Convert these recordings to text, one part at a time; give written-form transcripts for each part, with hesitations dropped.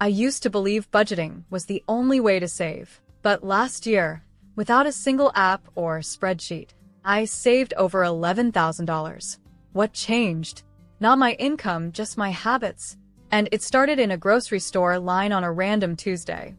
I used to believe budgeting was the only way to save. But last year, without a single app or spreadsheet, I saved over $11,000. What changed? Not my income, just my habits. And it started in a grocery store line on a random Tuesday.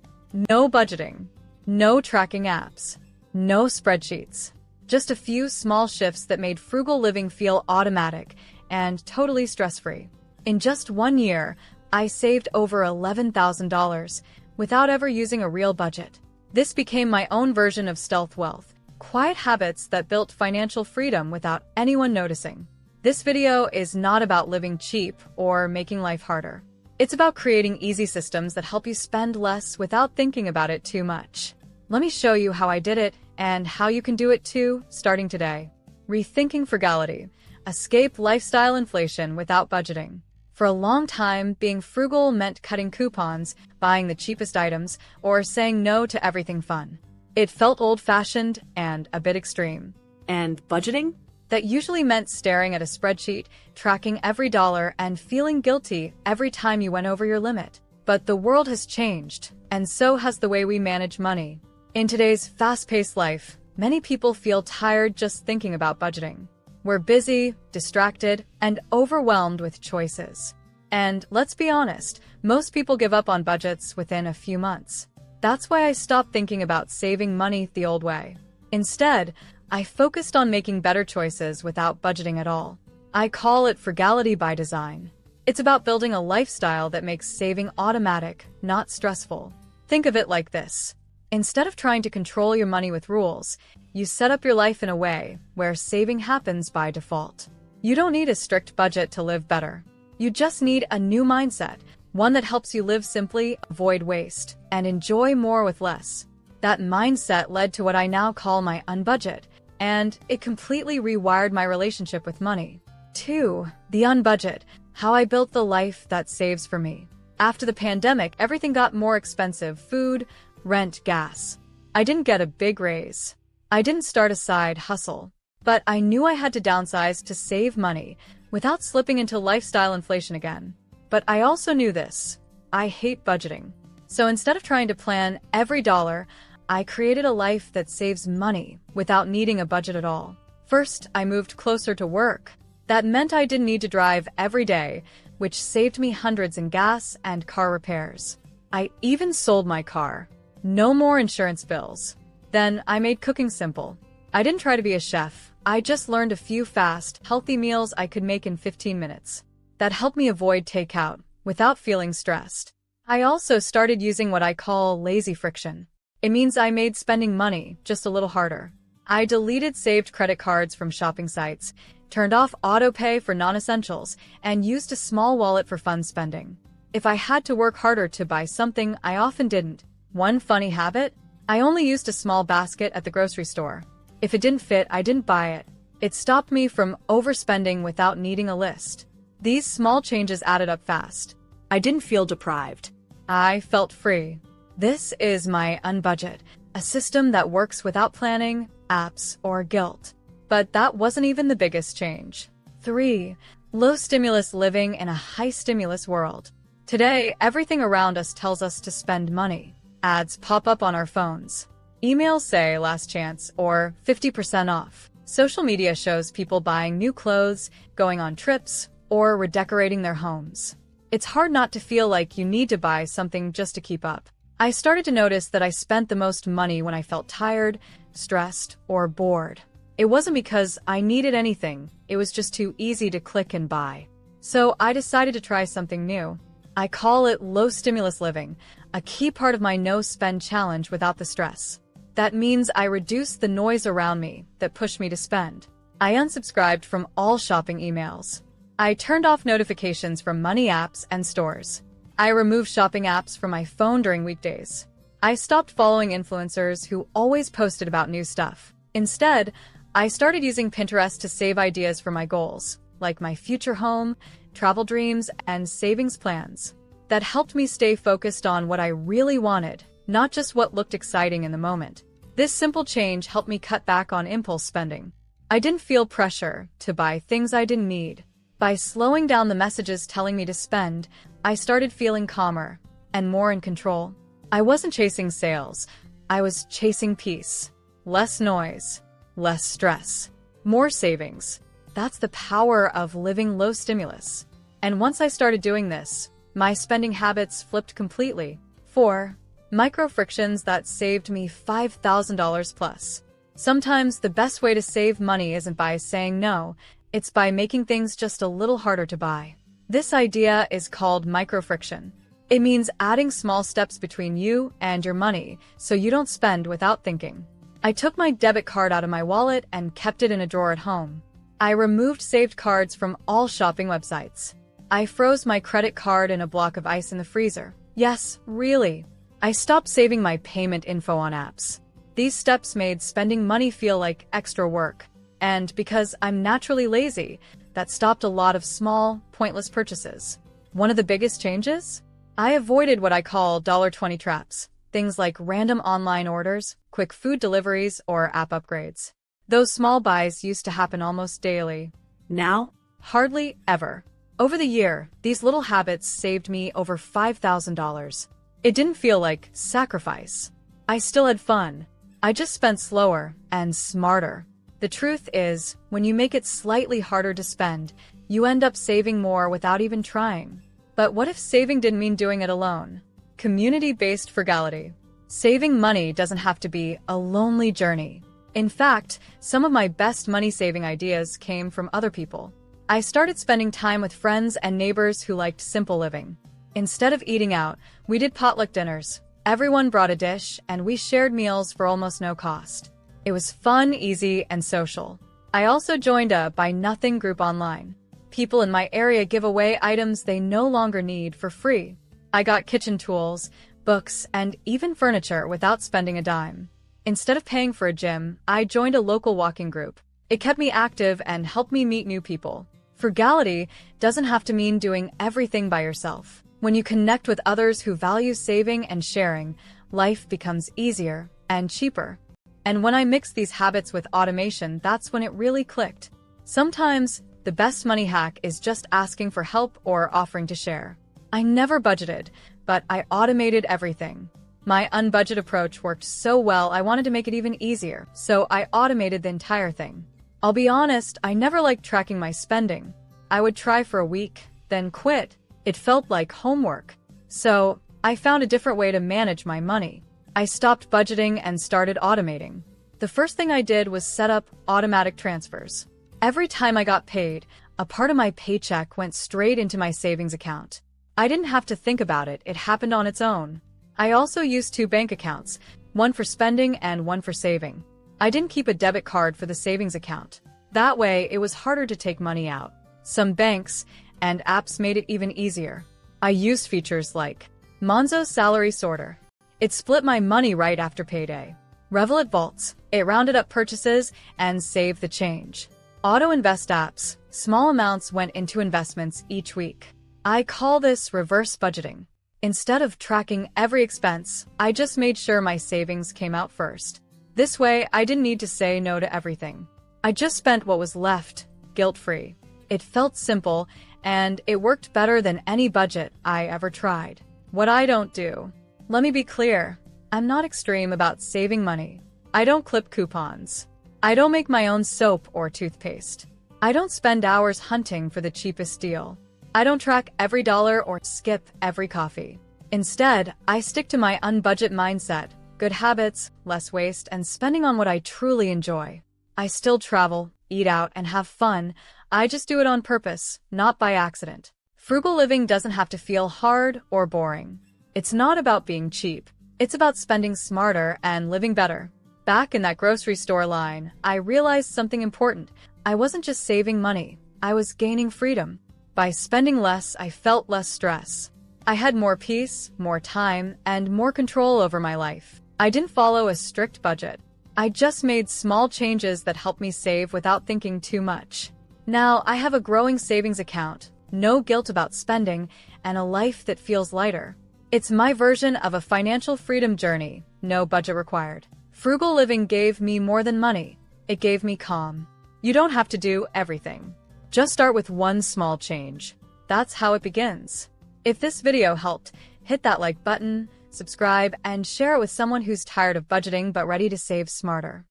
No budgeting, no tracking apps, no spreadsheets. Just a few small shifts that made frugal living feel automatic and totally stress-free. In just 1 year, I saved over $11,000 without ever using a real budget. This became my own version of stealth wealth, quiet habits that built financial freedom without anyone noticing. This video is not about living cheap or making life harder. It's about creating easy systems that help you spend less without thinking about it too much. Let me show you how I did it and how you can do it too, starting today. Rethinking Frugality. Escape lifestyle inflation without budgeting. For a long time, being frugal meant cutting coupons, buying the cheapest items, or saying no to everything fun. It felt old-fashioned and a bit extreme. And budgeting? That usually meant staring at a spreadsheet, tracking every dollar, and feeling guilty every time you went over your limit. But the world has changed, and so has the way we manage money. In today's fast-paced life, many people feel tired just thinking about budgeting. We're busy, distracted, and overwhelmed with choices. And let's be honest, most people give up on budgets within a few months. That's why I stopped thinking about saving money the old way. Instead, I focused on making better choices without budgeting at all. I call it frugality by design. It's about building a lifestyle that makes saving automatic, not stressful. Think of it like this. Instead of trying to control your money with rules, you set up your life in a way where saving happens by default. You don't need a strict budget to live better. You just need a new mindset, one that helps you live simply, avoid waste, and enjoy more with less. That mindset led to what I now call my Unbudget, and it completely rewired my relationship with money. 2. The Unbudget, how I built the life that saves for me. After the pandemic, everything got more expensive: food, rent, gas. I didn't get a big raise. I didn't start a side hustle. But I knew I had to downsize to save money without slipping into lifestyle inflation again. But I also knew this: I hate budgeting. So instead of trying to plan every dollar, I created a life that saves money without needing a budget at all. First, I moved closer to work. That meant I didn't need to drive every day, which saved me hundreds in gas and car repairs. I even sold my car. No more insurance bills. Then I made cooking simple. I didn't try to be a chef. I just learned a few fast, healthy meals I could make in 15 minutes. That helped me avoid takeout without feeling stressed. I also started using what I call lazy friction. It means I made spending money just a little harder. I deleted saved credit cards from shopping sites, turned off autopay for non-essentials, and used a small wallet for fun spending. If I had to work harder to buy something, I often didn't. One funny habit? I only used a small basket at the grocery store. If it didn't fit, I didn't buy it. It stopped me from overspending without needing a list. These small changes added up fast. I didn't feel deprived. I felt free. This is my Unbudget, a system that works without planning, apps, or guilt. But that wasn't even the biggest change. 3. Low stimulus living in a high stimulus world. Today, everything around us tells us to spend money. Ads pop up on our phones. Emails say last chance or 50% off. Social media shows people buying new clothes, going on trips, or redecorating their homes. It's hard not to feel like you need to buy something just to keep up. I started to notice that I spent the most money when I felt tired, stressed, or bored. It wasn't because I needed anything, it was just too easy to click and buy. So I decided to try something new. I call it low stimulus living, a key part of my no-spend challenge without the stress. That means I reduced the noise around me that pushed me to spend. I unsubscribed from all shopping emails. I turned off notifications from money apps and stores. I removed shopping apps from my phone during weekdays. I stopped following influencers who always posted about new stuff. Instead, I started using Pinterest to save ideas for my goals, like my future home, travel dreams, and savings plans. That helped me stay focused on what I really wanted, not just what looked exciting in the moment. This simple change helped me cut back on impulse spending. I didn't feel pressure to buy things I didn't need. By slowing down the messages telling me to spend, I started feeling calmer. and more in control. I wasn't chasing sales. I was chasing peace. Less noise, less stress, more savings. That's the power of living low stimulus. And once I started doing this, my spending habits flipped completely. 4. Micro frictions that saved me $5,000 plus. Sometimes the best way to save money isn't by saying no, it's by making things just a little harder to buy. This idea is called micro friction. It means adding small steps between you and your money so you don't spend without thinking. I took my debit card out of my wallet and kept it in a drawer at home. I removed saved cards from all shopping websites. I froze my credit card in a block of ice in the freezer. Yes, really. I stopped saving my payment info on apps. These steps made spending money feel like extra work. And because I'm naturally lazy, that stopped a lot of small, pointless purchases. One of the biggest changes? I avoided what I call $20 traps. Things like random online orders, quick food deliveries, or app upgrades. Those small buys used to happen almost daily. Now? Hardly ever. Over the year, these little habits saved me over $5,000. It didn't feel like sacrifice. I still had fun. I just spent slower and smarter. The truth is, when you make it slightly harder to spend, you end up saving more without even trying. But what if saving didn't mean doing it alone? Community-based frugality. Saving money doesn't have to be a lonely journey. In fact, some of my best money-saving ideas came from other people. I started spending time with friends and neighbors who liked simple living. Instead of eating out, we did potluck dinners. Everyone brought a dish, and we shared meals for almost no cost. It was fun, easy, and social. I also joined a Buy Nothing group online. People in my area give away items they no longer need for free. I got kitchen tools, books, and even furniture without spending a dime. Instead of paying for a gym, I joined a local walking group. It kept me active and helped me meet new people. Frugality doesn't have to mean doing everything by yourself. When you connect with others who value saving and sharing, life becomes easier and cheaper. And when I mixed these habits with automation, that's when it really clicked. Sometimes, the best money hack is just asking for help or offering to share. I never budgeted, but I automated everything. My Unbudget approach worked so well I wanted to make it even easier, so I automated the entire thing. I'll be honest, I never liked tracking my spending. I would try for a week, then quit. It felt like homework. So, I found a different way to manage my money. I stopped budgeting and started automating. The first thing I did was set up automatic transfers. Every time I got paid, a part of my paycheck went straight into my savings account. I didn't have to think about it, it happened on its own. I also used 2 bank accounts, one for spending and one for saving. I didn't keep a debit card for the savings account. That way, it was harder to take money out. Some banks and apps made it even easier. I used features like Monzo Salary Sorter. It split my money right after payday. Revolut Vaults. It rounded up purchases and saved the change. Auto Invest apps. Small amounts went into investments each week. I call this reverse budgeting. Instead of tracking every expense, I just made sure my savings came out first. This way, I didn't need to say no to everything. I just spent what was left, guilt-free. It felt simple, and it worked better than any budget I ever tried. What I don't do. Let me be clear, I'm not extreme about saving money. I don't clip coupons. I don't make my own soap or toothpaste. I don't spend hours hunting for the cheapest deal. I don't track every dollar or skip every coffee. Instead, I stick to my unbudget mindset, good habits, less waste, and spending on what I truly enjoy. I still travel, eat out, and have fun. I just do it on purpose, not by accident. Frugal living doesn't have to feel hard or boring. It's not about being cheap. It's about spending smarter and living better. Back in that grocery store line, I realized something important. I wasn't just saving money. I was gaining freedom. By spending less, I felt less stress. I had more peace, more time, and more control over my life. I didn't follow a strict budget. I just made small changes that helped me save without thinking too much. Now, I have a growing savings account, no guilt about spending, and a life that feels lighter. It's my version of a financial freedom journey, no budget required. Frugal living gave me more than money. It gave me calm. You don't have to do everything. Just start with one small change. That's how it begins. If this video helped, Hit that like button, subscribe, and share it with someone who's tired of budgeting but ready to save smarter.